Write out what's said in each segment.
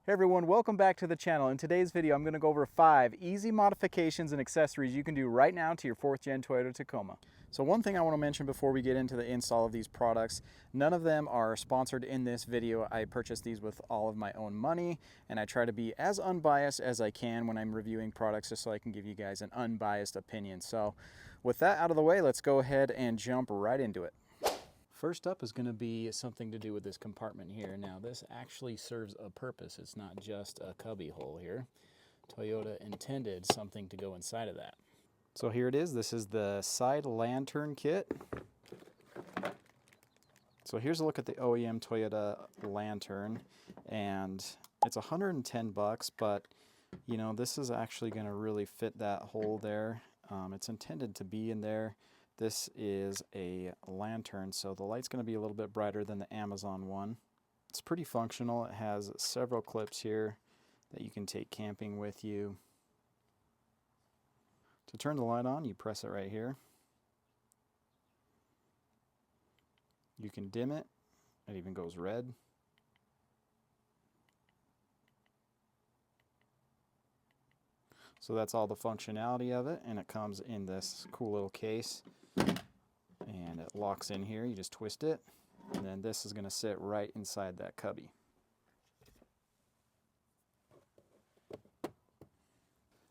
Hey everyone, welcome back to the channel. In today's video, I'm going to go over 5 easy modifications and accessories you can do right now to your 4th gen Toyota Tacoma. So one thing I want to mention before we get into the install of these products, none of them are sponsored in this video. I purchased these with all of my own money, and I try to be as unbiased as I can when I'm reviewing products just so I can give you guys an unbiased opinion. So with that out of the way, let's go ahead and jump right into it. First up is going to be something to do with this compartment here. Now this actually serves a purpose. It's not just a cubby hole here. Toyota intended something to go inside of that. So here it is. This is the side lantern kit. So here's a look at the OEM Toyota lantern, and it's 110 bucks, but you know, this is actually going to really fit that hole there. It's intended to be in there. This is a lantern, so the light's going to be a little bit brighter than the Amazon one. It's pretty functional. It has several clips here that you can take camping with you. To turn the light on, you press it right here. You can dim it. It even goes red. So that's all the functionality of it, and it comes in this cool little case. And it locks in here. You just twist it, and then this is going to sit right inside that cubby.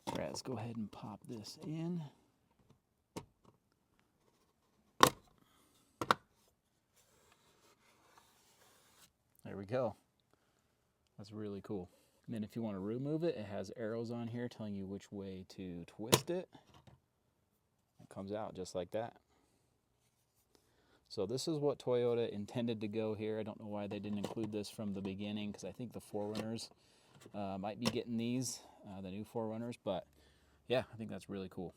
All right, let's go ahead and pop this in. There we go. That's really cool. And then if you want to remove it, it has arrows on here telling you which way to twist it. It comes out just like that. So this is what Toyota intended to go here. I don't know why they didn't include this from the beginning, because I think the 4Runners might be getting these, the new 4Runners, but yeah, I think that's really cool.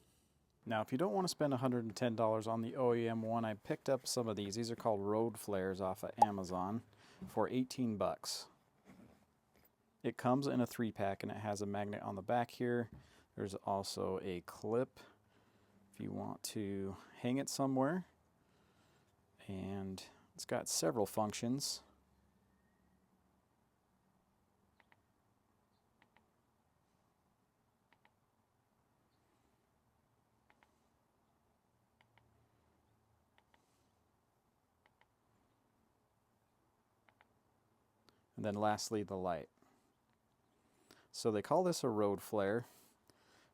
Now, if you don't want to spend $110 on the OEM one, I picked up some of these. These are called road flares off of Amazon for 18 bucks. It comes in a 3-pack, and it has a magnet on the back here. There's also a clip if you want to hang it somewhere. And it's got several functions. And then lastly, the light. So they call this a road flare,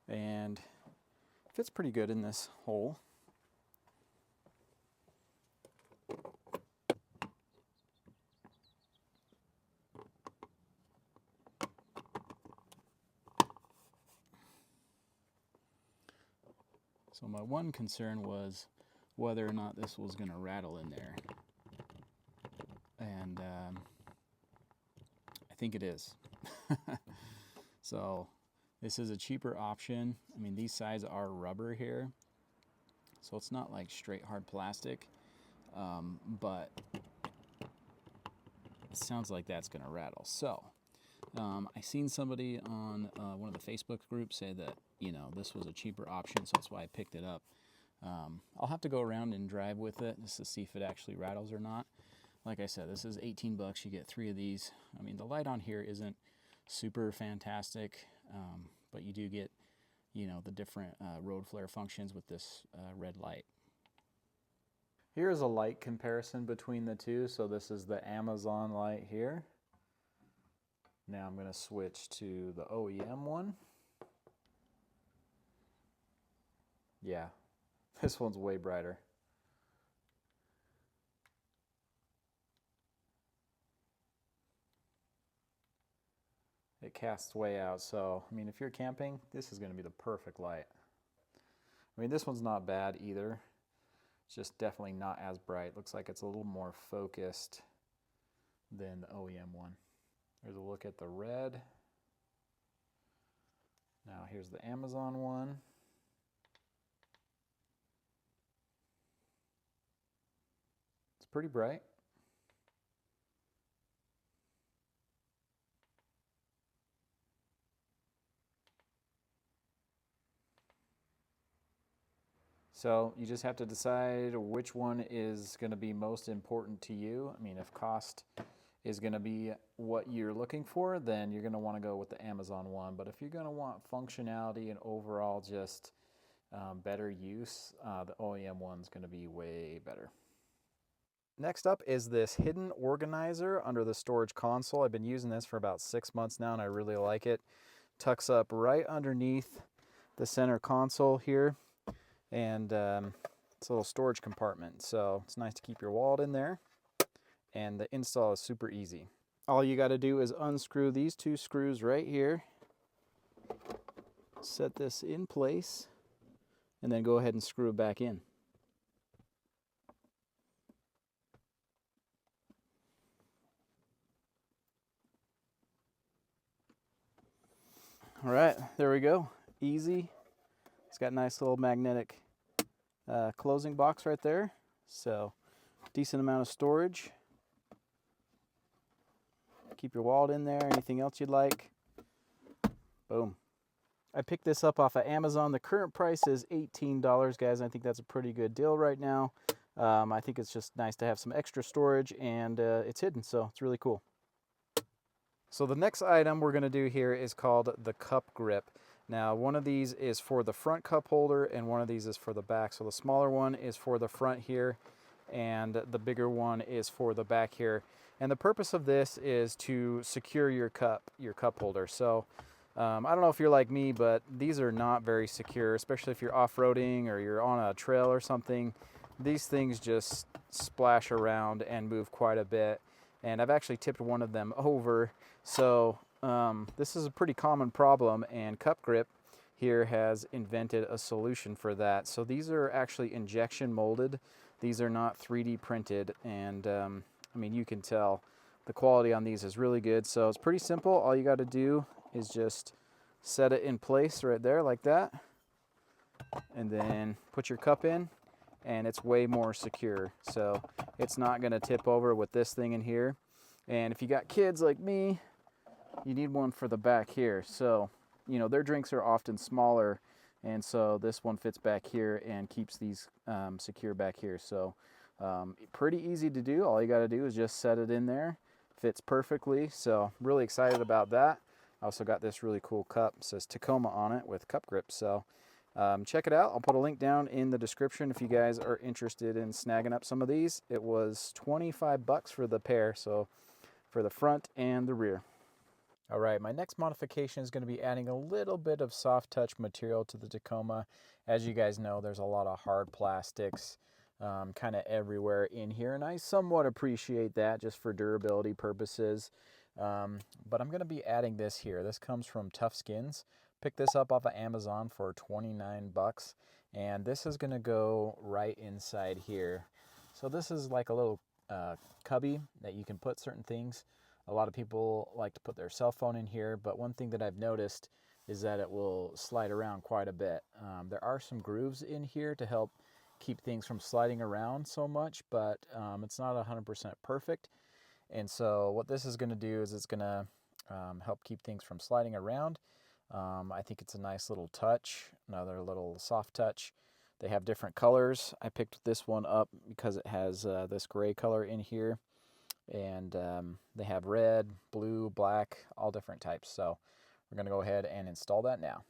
and it fits pretty good in this hole. So my one concern was whether or not this was going to rattle in there. And I think it is. So this is a cheaper option. I mean, these sides are rubber here, so it's not like straight hard plastic, but it sounds like that's going to rattle. So I seen somebody on one of the Facebook groups say that, you know, this was a cheaper option, so that's why I picked it up. I'll have to go around and drive with it just to see if it actually rattles or not. Like I said, this is 18 bucks. You get 3 of these. I mean, the light on here isn't super fantastic, but you do get, you know, the different road flare functions with this red light. Here's a light comparison between the two. So this is the Amazon light here. Now I'm going to switch to the OEM one. Yeah, this one's way brighter. It casts way out, so I mean, if you're camping, this is going to be the perfect light. I mean, this one's not bad either. It's just definitely not as bright. Looks like it's a little more focused than the OEM one. There's a look at the red. Now here's the Amazon one. It's pretty bright. So you just have to decide which one is going to be most important to you. I mean, if cost is going to be what you're looking for, then you're going to want to go with the Amazon one. But if you're going to want functionality and overall just better use, the OEM one's going to be way better. Next up is this hidden organizer under the storage console. I've been using this for about 6 months now and I really like it. Tucks up right underneath the center console here, and it's a little storage compartment, so it's nice to keep your wallet in there, and the install is super easy. All you got to do is unscrew these 2 screws right here, set this in place, and then go ahead and screw it back in. All right, there we go. Easy. It's got a nice little magnetic closing box right there, so decent amount of storage. Keep your wallet in there, anything else you'd like. Boom. I picked this up off of Amazon. The current price is $18, guys. I think that's a pretty good deal right now. I think it's just nice to have some extra storage, and it's hidden, so it's really cool. So the next item we're going to do here is called the cup grip. Now, one of these is for the front cup holder and one of these is for the back. So the smaller one is for the front here and the bigger one is for the back here. And the purpose of this is to secure your cup holder. So I don't know if you're like me, but these are not very secure, especially if you're off-roading or you're on a trail or something. These things just splash around and move quite a bit. And I've actually tipped one of them over. So this is a pretty common problem, and Cup Grip here has invented a solution for that. So these are actually injection molded. These are not 3D printed, and I mean, you can tell the quality on these is really good. So it's pretty simple. All you got to do is just set it in place right there like that, and then put your cup in, and it's way more secure. So it's not going to tip over with this thing in here. And if you got kids like me, you need one for the back here. So, you know, their drinks are often smaller, and so this one fits back here and keeps these secure back here. So pretty easy to do. All you got to do is just set it in there. Fits perfectly. So really excited about that. I also got this really cool cup. It says Tacoma on it with cup grip. So check it out. I'll put a link down in the description if you guys are interested in snagging up some of these. It was 25 bucks for the pair, so for the front and the rear. All right, my next modification is going to be adding a little bit of soft touch material to the Tacoma. As you guys know, there's a lot of hard plastics kind of everywhere in here, and I somewhat appreciate that just for durability purposes. But I'm going to be adding this here. This comes from Tufskinz. Picked this up off of Amazon for 29 bucks, and this is going to go right inside here. So this is like a little cubby that you can put certain things. A lot of people like to put their cell phone in here, but one thing that I've noticed is that it will slide around quite a bit. There are some grooves in here to help keep things from sliding around so much, but it's not 100% perfect. And so what this is going to do is it's going to help keep things from sliding around. I think it's a nice little touch, another little soft touch. They have different colors. I picked this one up because it has this gray color in here. And they have red, blue, black, all different types. So we're going to go ahead and install that now.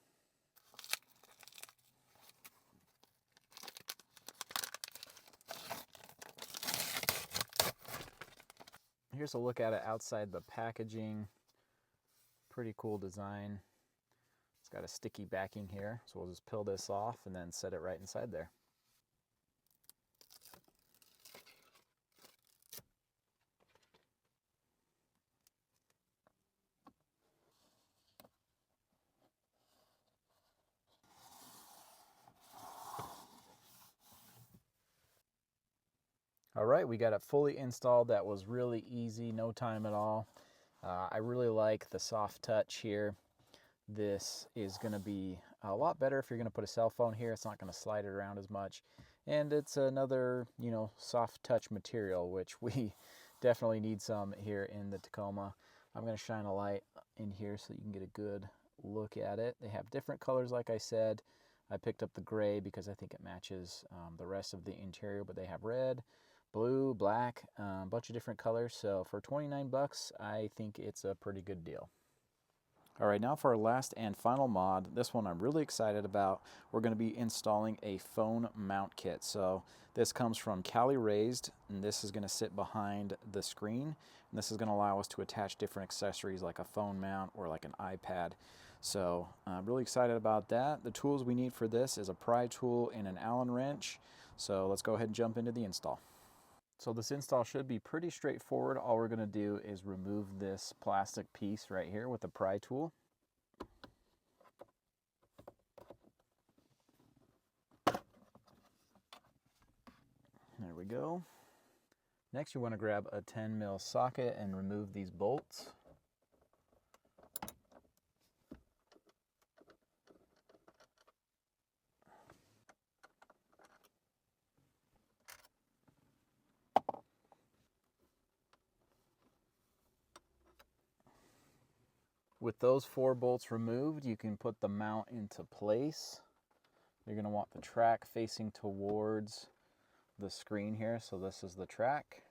Here's a look at it outside the packaging. Pretty cool design. It's got a sticky backing here, so we'll just peel this off and then set it right inside there. All right, we got it fully installed. That was really easy, no time at all. I really like the soft touch here. This is going to be a lot better if you're going to put a cell phone here. It's not going to slide it around as much. And it's another, you know, soft touch material, which we definitely need some here in the Tacoma. I'm going to shine a light in here so you can get a good look at it. They have different colors, like I said. I picked up the gray because I think it matches the rest of the interior, but they have red, blue, black, a bunch of different colors. So for 29 bucks, I think it's a pretty good deal. All right, now for our last and final mod. This one I'm really excited about. We're going to be installing a phone mount kit. So this comes from Cali Raised, and this is going to sit behind the screen. And this is going to allow us to attach different accessories like a phone mount or like an iPad. So I'm really excited about that. The tools we need for this is a pry tool and an Allen wrench. So let's go ahead and jump into the install. So this install should be pretty straightforward. All we're going to do is remove this plastic piece right here with the pry tool. There we go. Next, you want to grab a 10mm socket and remove these bolts. With those 4 bolts removed, you can put the mount into place. You're going to want the track facing towards the screen here. So this is the track.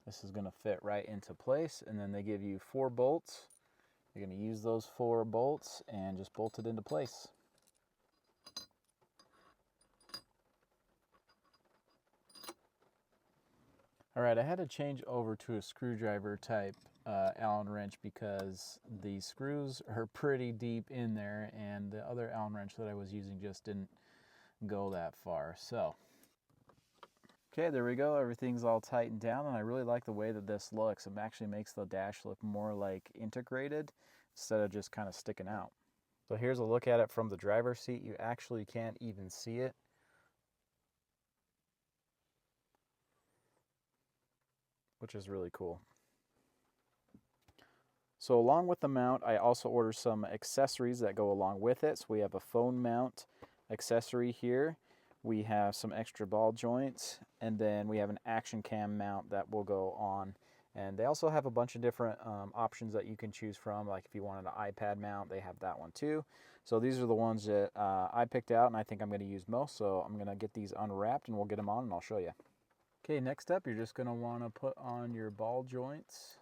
This is going to fit right into place, and then they give you 4 bolts. You're going to use those 4 bolts and just bolt it into place. All right, I had to change over to a screwdriver type Allen wrench because the screws are pretty deep in there, and the other Allen wrench that I was using just didn't go that far. So, okay, there we go. Everything's all tightened down, and I really like the way that this looks. It actually makes the dash look more like integrated instead of just kind of sticking out. So here's a look at it from the driver's seat. You actually can't even see it. Which is really cool. So along with the mount, I also ordered some accessories that go along with it. So we have a phone mount accessory here. We have some extra ball joints, and then we have an action cam mount that will go on. And they also have a bunch of different options that you can choose from. Like if you wanted an iPad mount, they have that one too. So these are the ones that I picked out, and I think I'm going to use most. So I'm going to get these unwrapped, and we'll get them on, and I'll show you. Okay, next up, you're just going to want to put on your ball joints.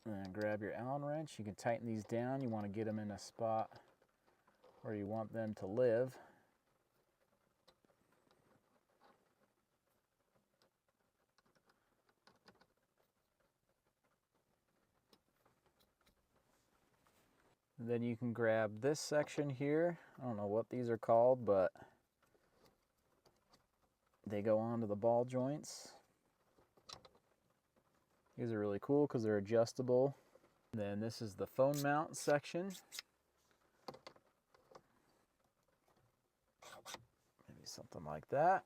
And grab your Allen wrench. You can tighten these down. You want to get them in a spot where you want them to live. And then you can grab this section here. I don't know what these are called, but they go onto the ball joints. These are really cool because they're adjustable. And then this is the phone mount section. Maybe something like that.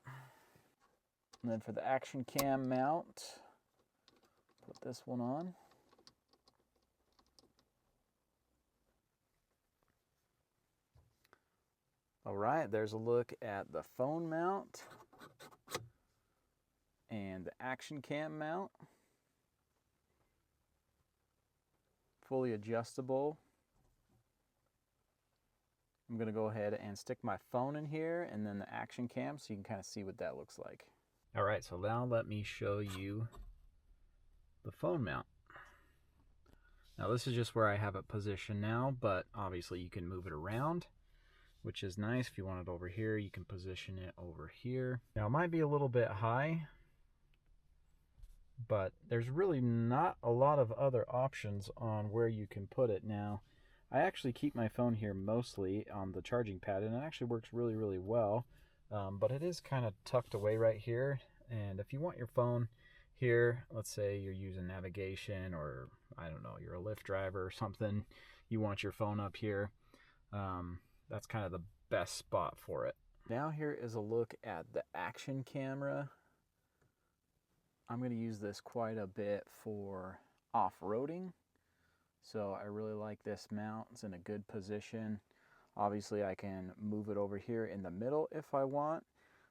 And then for the action cam mount, put this one on. All right, there's a look at the phone mount and the action cam mount. Fully adjustable. I'm going to go ahead and stick my phone in here and then the action cam so you can kind of see what that looks like. All right, so now let me show you the phone mount. Now this is just where I have it positioned now, but obviously you can move it around, which is nice. If you want it over here, you can position it over here. Now it might be a little bit high, but there's really not a lot of other options on where you can put it. Now, I actually keep my phone here mostly on the charging pad, and it actually works really, really well. But it is kind of tucked away right here. And if you want your phone here, let's say you're using navigation, or I don't know, you're a Lyft driver or something, you want your phone up here, that's kind of the best spot for it. Now here is a look at the action camera. I'm going to use this quite a bit for off-roading. So I really like this mount. It's in a good position. Obviously I can move it over here in the middle if I want.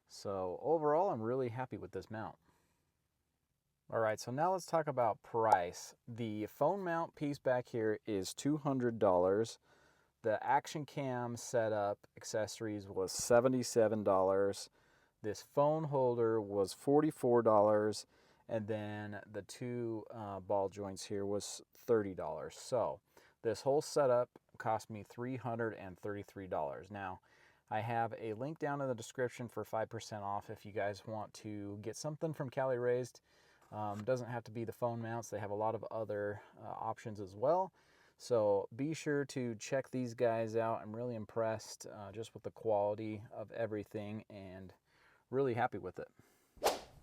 So overall, I'm really happy with this mount. All right, so now let's talk about price. The phone mount piece back here is $200. The action cam setup accessories was $77. This phone holder was $44, and then the two ball joints here was $30. So this whole setup cost me $333. Now, I have a link down in the description for 5% off if you guys want to get something from Cali Raised. Doesn't have to be the phone mounts. They have a lot of other options as well. So be sure to check these guys out. I'm really impressed just with the quality of everything and really happy with it.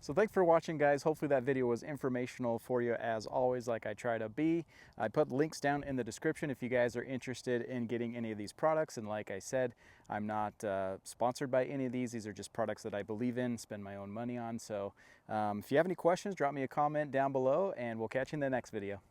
So thanks for watching, guys. Hopefully that video was informational for you, as always, like I try to be. I put links down in the description if you guys are interested in getting any of these products. And like I said, I'm not sponsored by any of these. These are just products that I believe in, spend my own money on. So if you have any questions, drop me a comment down below, and we'll catch you in the next video.